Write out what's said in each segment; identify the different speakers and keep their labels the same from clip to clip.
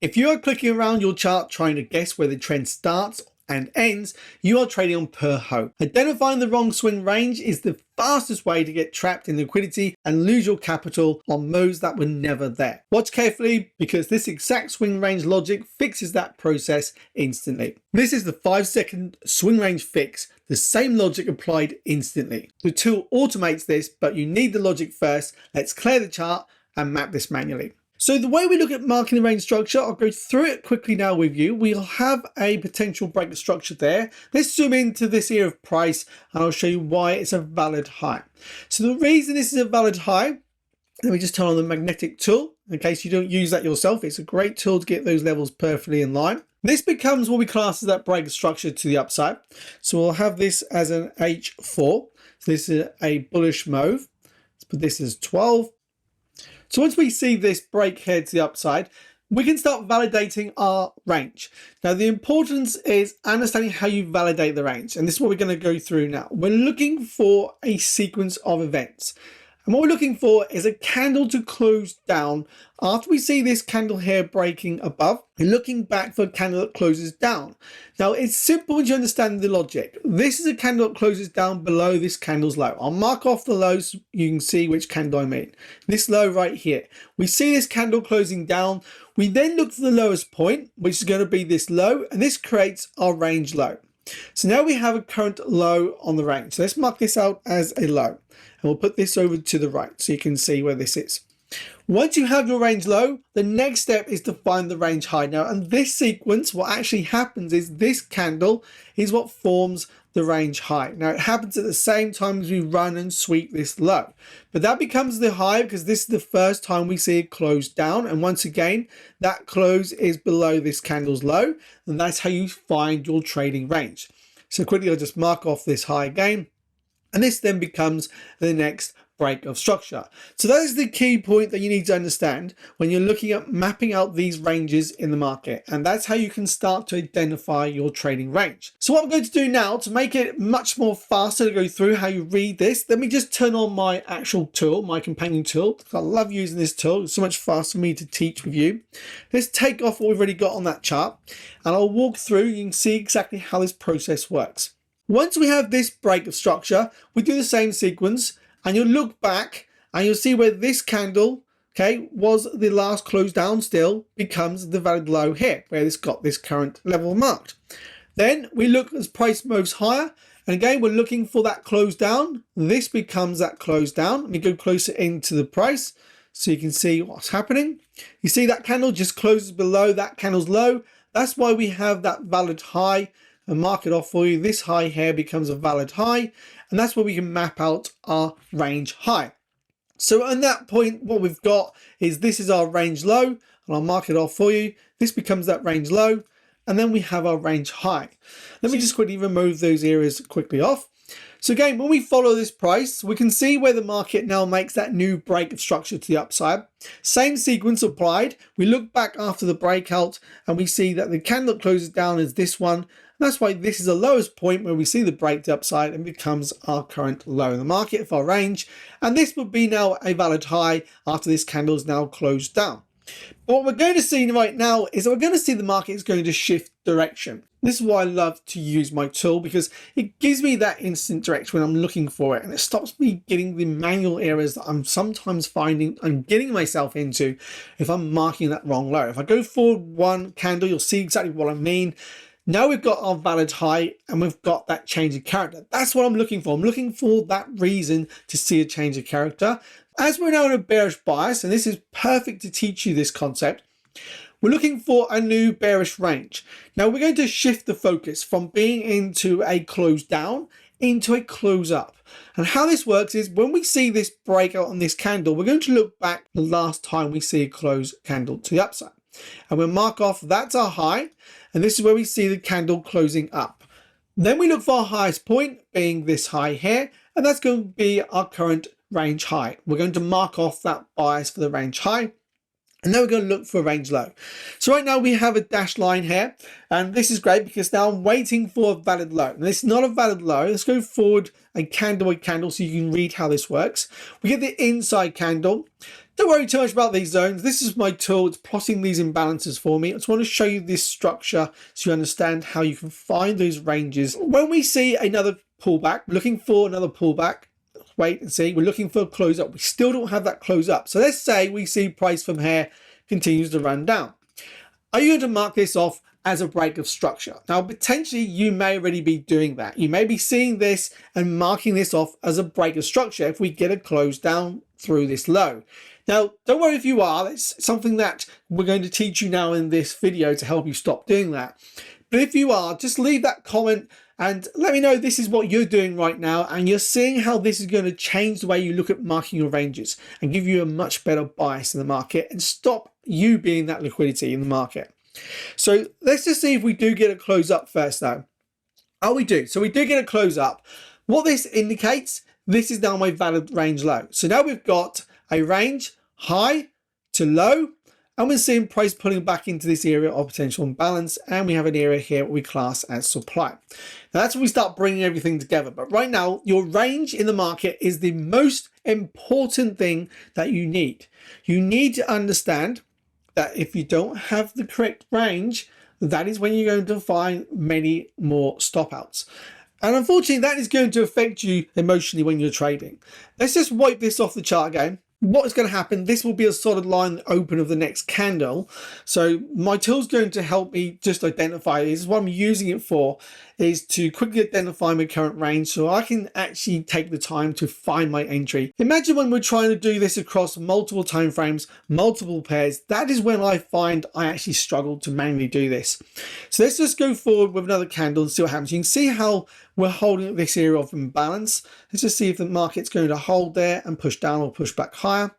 Speaker 1: If you are clicking around your chart trying to guess where the trend starts and ends, you are trading on per hope. Identifying the wrong swing range is the fastest way to get trapped in liquidity and lose your capital on moves that were never there. Watch carefully because this exact swing range logic fixes that process instantly. This is the 5-second swing range fix, the same logic applied instantly. The tool automates this, but you need the logic first. Let's clear the chart and map this manually. So the way we look at marking the range structure, I'll go through it quickly now with you. We'll have a potential break of structure there. Let's zoom into this area of price and I'll show you why it's a valid high. So the reason this is a valid high, let me just turn on the magnetic tool in case you don't use that yourself. It's a great tool to get those levels perfectly in line. This becomes what we class as that break of structure to the upside. So we'll have this as an H4. So this is a bullish move. Let's put this as 12. So once we see this break here to the upside, we can start validating our range. Now the importance is understanding how you validate the range. And this is what we're going to go through now. We're looking for a sequence of events. And what we're looking for is a candle to close down after we see this candle here breaking above and looking back for a candle that closes down. Now it's simple once you understand the logic. This is a candle that closes down below this candle's low. I'll mark off the lows so you can see which candle I mean. This low right here. We see this candle closing down. We then look for the lowest point, which is going to be this low, and this creates our range low. So now we have a current low on the range. So let's mark this out as a low. And we'll put this over to the right so you can see where this is. Once you have your range low, the next step is to find the range high. Now, in this sequence, what actually happens is this candle is what forms the range high. Now, it happens at the same time as we run and sweep this low. But that becomes the high because this is the first time we see it close down. And once again, that close is below this candle's low. And that's how you find your trading range. So quickly, I'll just mark off this high again. And this then becomes the next break of structure. So that is the key point that you need to understand when you're looking at mapping out these ranges in the market. And that's how you can start to identify your trading range. So what I'm going to do now to make it much more faster to go through how you read this, let me just turn on my actual tool, my companion tool. I love using this tool. It's so much faster for me to teach with you. Let's take off what we've already got on that chart and I'll walk through. You can see exactly how this process works. Once we have this break of structure, we do the same sequence and you'll look back and you'll see where this candle, okay, was the last close down still becomes the valid low here, where it's got this current level marked. Then we look as price moves higher. And again, we're looking for that close down. This becomes that close down. Let me go closer into the price so you can see what's happening. You see that candle just closes below that candle's low. That's why we have that valid high. And mark it off for you. This high here becomes a valid high, and that's where we can map out our range high. So at that point, what we've got is this is our range low, and I'll mark it off for you. This becomes that range low, and then we have our range high. Let me just quickly remove those areas quickly off. So again, when we follow this price, we can see where the market now makes that new break of structure to the upside. Same sequence applied. We look back after the breakout and we see that the candle that closes down is this one. That's why this is the lowest point where we see the break to upside and becomes our current low in the market for our range. And this would be now a valid high after this candle is now closed down. But what we're going to see right now is that we're going to see the market is going to shift direction. This is why I love to use my tool because it gives me that instant direction when I'm looking for it. And it stops me getting the manual errors that I'm sometimes finding I'm getting myself into if I'm marking that wrong low. If I go forward one candle, you'll see exactly what I mean. Now we've got our valid high and we've got that change of character. That's what I'm looking for. I'm looking for that reason to see a change of character. As we're now in a bearish bias, and this is perfect to teach you this concept, we're looking for a new bearish range. Now we're going to shift the focus from being into a close down into a close up. And how this works is when we see this breakout on this candle, we're going to look back the last time we see a close candle to the upside. And we'll mark off that's our high. And this is where we see the candle closing up. Then we look for our highest point being this high here. And that's going to be our current range high. We're going to mark off that bias for the range high. And then we're going to look for a range low. So right now we have a dashed line here. And this is great because now I'm waiting for a valid low. And this is not a valid low. Let's go forward a candle by candle so you can read how this works. We get the inside candle. Don't worry too much about these zones. This is my tool. It's plotting these imbalances for me. I just want to show you this structure so you understand how you can find those ranges. When we see another pullback, looking for another pullback, wait and see, we're looking for a close up. We still don't have that close up. So let's say we see price from here continues to run down. Are you going to mark this off as a break of structure? Now, potentially you may already be doing that. You may be seeing this and marking this off as a break of structure if we get a close down through this low. Now, don't worry if you are. It's something that we're going to teach you now in this video to help you stop doing that. But if you are, just leave that comment and let me know this is what you're doing right now and you're seeing how this is going to change the way you look at marking your ranges and give you a much better bias in the market and stop you being that liquidity in the market. So let's just see if we do get a close up first though. Oh, we do. So we do get a close up. What this indicates, this is now my valid range low. So now we've got a range high to low, and we're seeing price pulling back into this area of potential imbalance, and we have an area here we class as supply. Now that's when we start bringing everything together. But right now, your range in the market is the most important thing that you need. You need to understand that if you don't have the correct range, that is when you're going to find many more stop outs. And unfortunately, that is going to affect you emotionally when you're trading. Let's just wipe this off the chart again. What is going to happen, this will be a solid line open of the next candle. So my tool is going to help me just identify, this is what I'm using it for, is to quickly identify my current range so I can actually take the time to find my entry. Imagine when we're trying to do this across multiple time frames, multiple pairs, that is when I find I actually struggle to manually do this. So let's just go forward with another candle and see what happens. You can see how we're holding this area of imbalance. Let's just see if the market's going to hold there and push down or push back higher.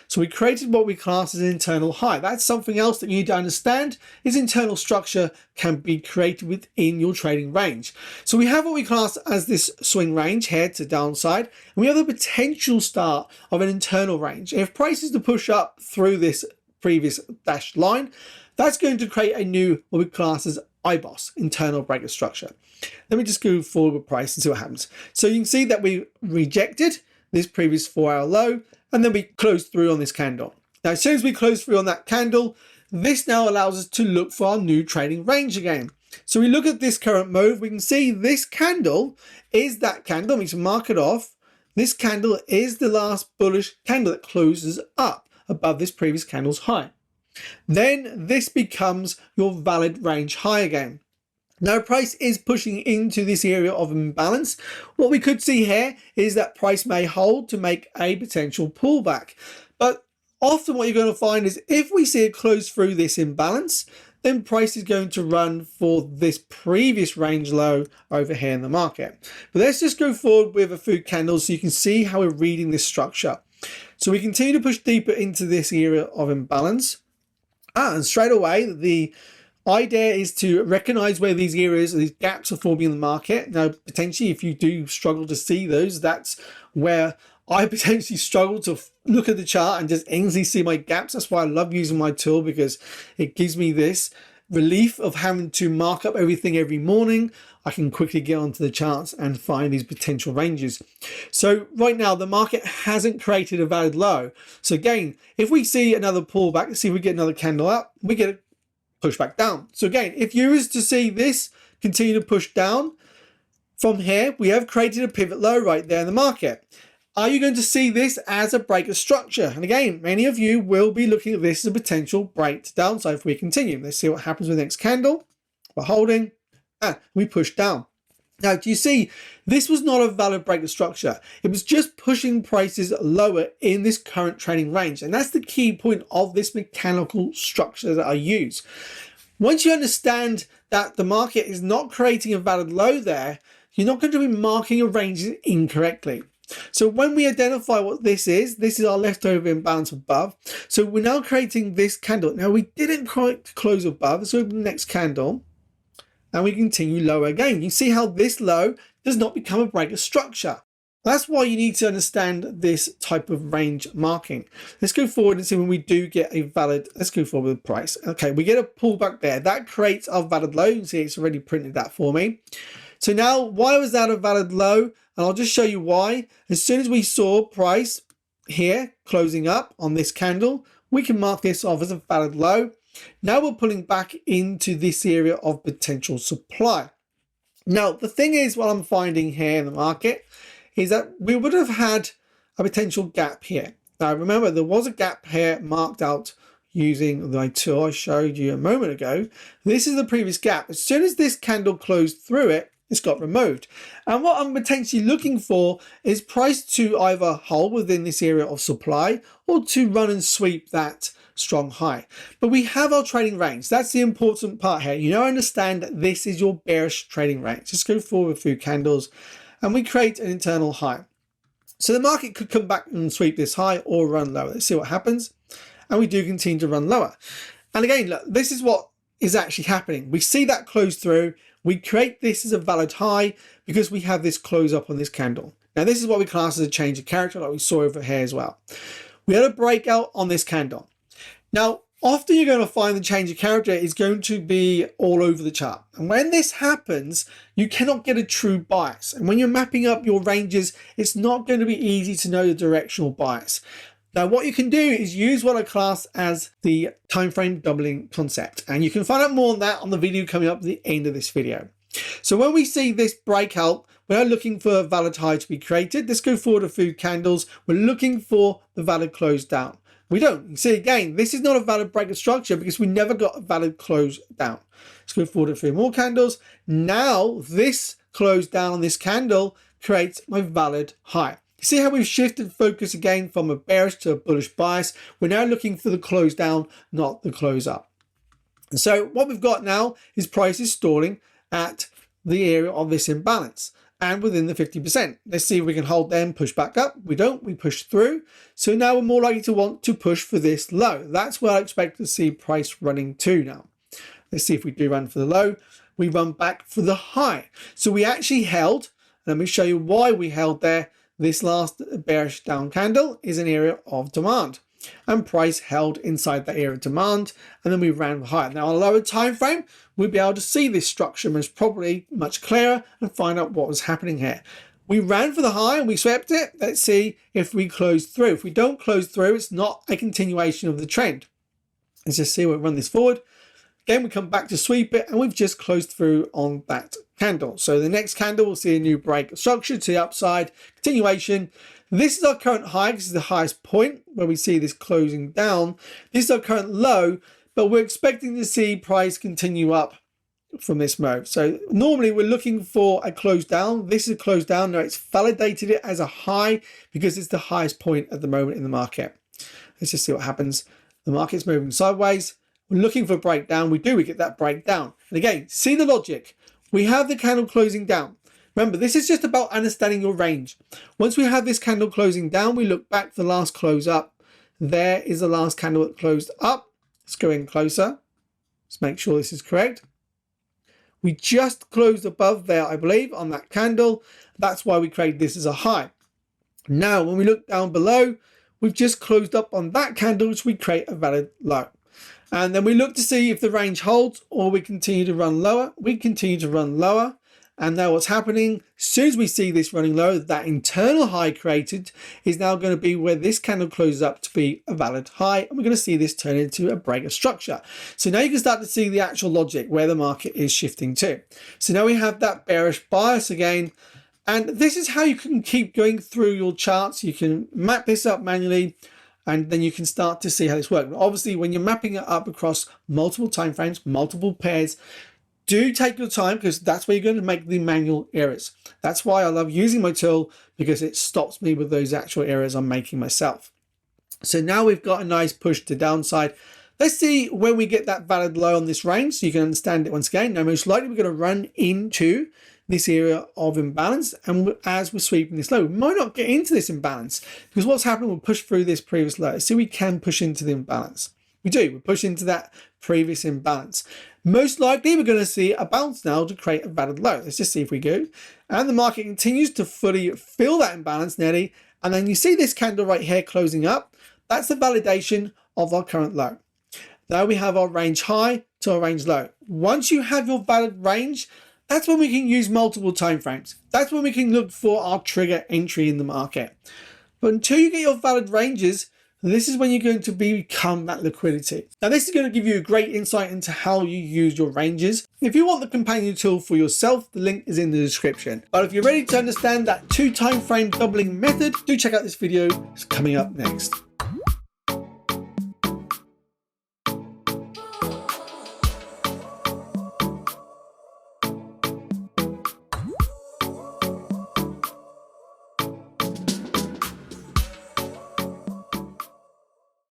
Speaker 1: So we created what we class as an internal high. That's something else that you need to understand, is internal structure can be created within your trading range. So we have what we class as this swing range here to downside, and we have the potential start of an internal range. If price is to push up through this previous dashed line, that's going to create a new what we class as IBOS, internal break of structure. Let me just go forward with price and see what happens. So you can see that we rejected this previous 4-hour low, and then we closed through on this candle. Now, as soon as we close through on that candle, this now allows us to look for our new trading range again. So we look at this current move, we can see this candle is that candle. We can mark it off. This candle is the last bullish candle that closes up above this previous candle's high. Then this becomes your valid range high again. Now price is pushing into this area of imbalance. What we could see here is that price may hold to make a potential pullback. But often what you're going to find is if we see it close through this imbalance, then price is going to run for this previous range low over here in the market. But let's just go forward with a few candles so you can see how we're reading this structure. So we continue to push deeper into this area of imbalance. And straight away, the idea is to recognize where these areas, these gaps are forming in the market. Now, potentially, if you do struggle to see those, that's where I potentially struggle to look at the chart and just easily see my gaps. That's why I love using my tool, because it gives me this relief of having to mark up everything every morning. I can quickly get onto the charts and find these potential ranges. So right now, the market hasn't created a valid low. So again, if we see another pullback, let's see if we get another candle up, we get a push back down. So again, if you was to see this continue to push down from here, we have created a pivot low right there in the market. Are you going to see this as a break of structure? And again, many of you will be looking at this as a potential break to downside if we continue. Let's see what happens with the next candle. We're holding and we push down. Now, do you see, this was not a valid break of structure. It was just pushing prices lower in this current trading range. And that's the key point of this mechanical structure that I use. Once you understand that the market is not creating a valid low there, you're not going to be marking your ranges incorrectly. So when we identify what this is our leftover imbalance above. So we're now creating this candle. Now we didn't quite close above. Let's open the next candle. And we continue lower again. You see how this low does not become a break of structure. That's why you need to understand this type of range marking. Let's go forward and see when we do get a valid, let's go forward with price. Okay, we get a pullback there. That creates our valid low. You can see it's already printed that for me. So now, why was that a valid low? And I'll just show you why. As soon as we saw price here closing up on this candle, we can mark this off as a valid low. Now we're pulling back into this area of potential supply. Now, the thing is, what I'm finding here in the market is that we would have had a potential gap here. Now, remember, there was a gap here marked out using the tool I showed you a moment ago. This is the previous gap. As soon as this candle closed through it, it's got removed. And what I'm potentially looking for is price to either hold within this area of supply or to run and sweep that strong high. But we have our trading range. That's the important part here. You know, understand that this is your bearish trading range. Just go forward a few candles and we create an internal high. So the market could come back and sweep this high or run lower. Let's see what happens. And we do continue to run lower. And again, look, this is what is actually happening. We see that close through. We create this as a valid high because we have this close up on this candle. Now, this is what we class as a change of character, like we saw over here as well. We had a breakout on this candle. Now, often you're going to find the change of character is going to be all over the chart. And when this happens, you cannot get a true bias. And when you're mapping up your ranges, it's not going to be easy to know the directional bias. Now, what you can do is use what I class as the time frame doubling concept. And you can find out more on that on the video coming up at the end of this video. So when we see this breakout, we're looking for a valid high to be created. Let's go forward a few candles. We're looking for the valid close down. We don't. You see, again, this is not a valid break of structure because we never got a valid close down. Let's go forward a few more candles. Now, this close down on this candle creates my valid high. See how we've shifted focus again from a bearish to a bullish bias? We're now looking for the close down, not the close up. And so what we've got now is prices stalling at the area of this imbalance and within the 50%. Let's see if we can hold them, push back up. We don't, we push through. So now we're more likely to want to push for this low. That's where I expect to see price running to now. Let's see if we do run for the low. We run back for the high. So we actually held, let me show you why we held there. This last bearish down candle is an area of demand and price held inside that area of demand, and then we ran higher. Now on a lower time frame, we'll be able to see this structure most probably much clearer and find out what was happening here. We ran for the high and we swept it. Let's see if we close through. If we don't close through, it's not a continuation of the trend. Let's just see, we'll run this forward. Again, we come back to sweep it and we've just closed through on that candle. So the next candle will see a new break structure to the upside, continuation. This is our current high. This is the highest point where we see this closing down. This is our current low, but we're expecting to see price continue up from this move. So normally we're looking for a close down. This is a close down. Now it's validated it as a high because it's the highest point at the moment in the market. Let's just see what happens. The market's moving sideways. We're looking for a breakdown. We get that breakdown. And again, see the logic. We have the candle closing down. Remember, this is just about understanding your range. Once we have this candle closing down, we look back for the last close up. There is the last candle that closed up. Let's go in closer. Let's make sure this is correct. We just closed above there, I believe, on that candle. That's why we create this as a high. Now, when we look down below, we've just closed up on that candle, which we create a valid low. And then we look to see if the range holds or we continue to run lower. We continue to run lower. And now what's happening, as soon as we see this running low, that internal high created is now going to be where this candle closes up to be a valid high. And we're going to see this turn into a break of structure. So now you can start to see the actual logic where the market is shifting to. So now we have that bearish bias again. And this is how you can keep going through your charts. You can map this up manually. And then you can start to see how this works. But obviously, when you're mapping it up across multiple timeframes, multiple pairs, do take your time because that's where you're going to make the manual errors. That's why I love using my tool because it stops me with those actual errors I'm making myself. So now we've got a nice push to downside. Let's see when we get that valid low on this range so you can understand it once again. Now, most likely we're going to run into this area of imbalance, and as we're sweeping this low, we might not get into this imbalance because what's happening, we'll push through this previous low. So we can push into the imbalance. We push into that previous imbalance. Most likely we're going to see a bounce now to create a valid low. Let's just see if we go. And the market continues to fully fill that imbalance nearly. And then you see this candle right here closing up. That's the validation of our current low. Now we have our range high to our range low. Once you have your valid range, that's when we can use multiple time frames. That's when we can look for our trigger entry in the market. But until you get your valid ranges, this is when you're going to become that liquidity. Now, this is going to give you a great insight into how you use your ranges. If you want the companion tool for yourself, the link is in the description. But if you're ready to understand that 2 time frame doubling method, do check out this video. It's coming up next.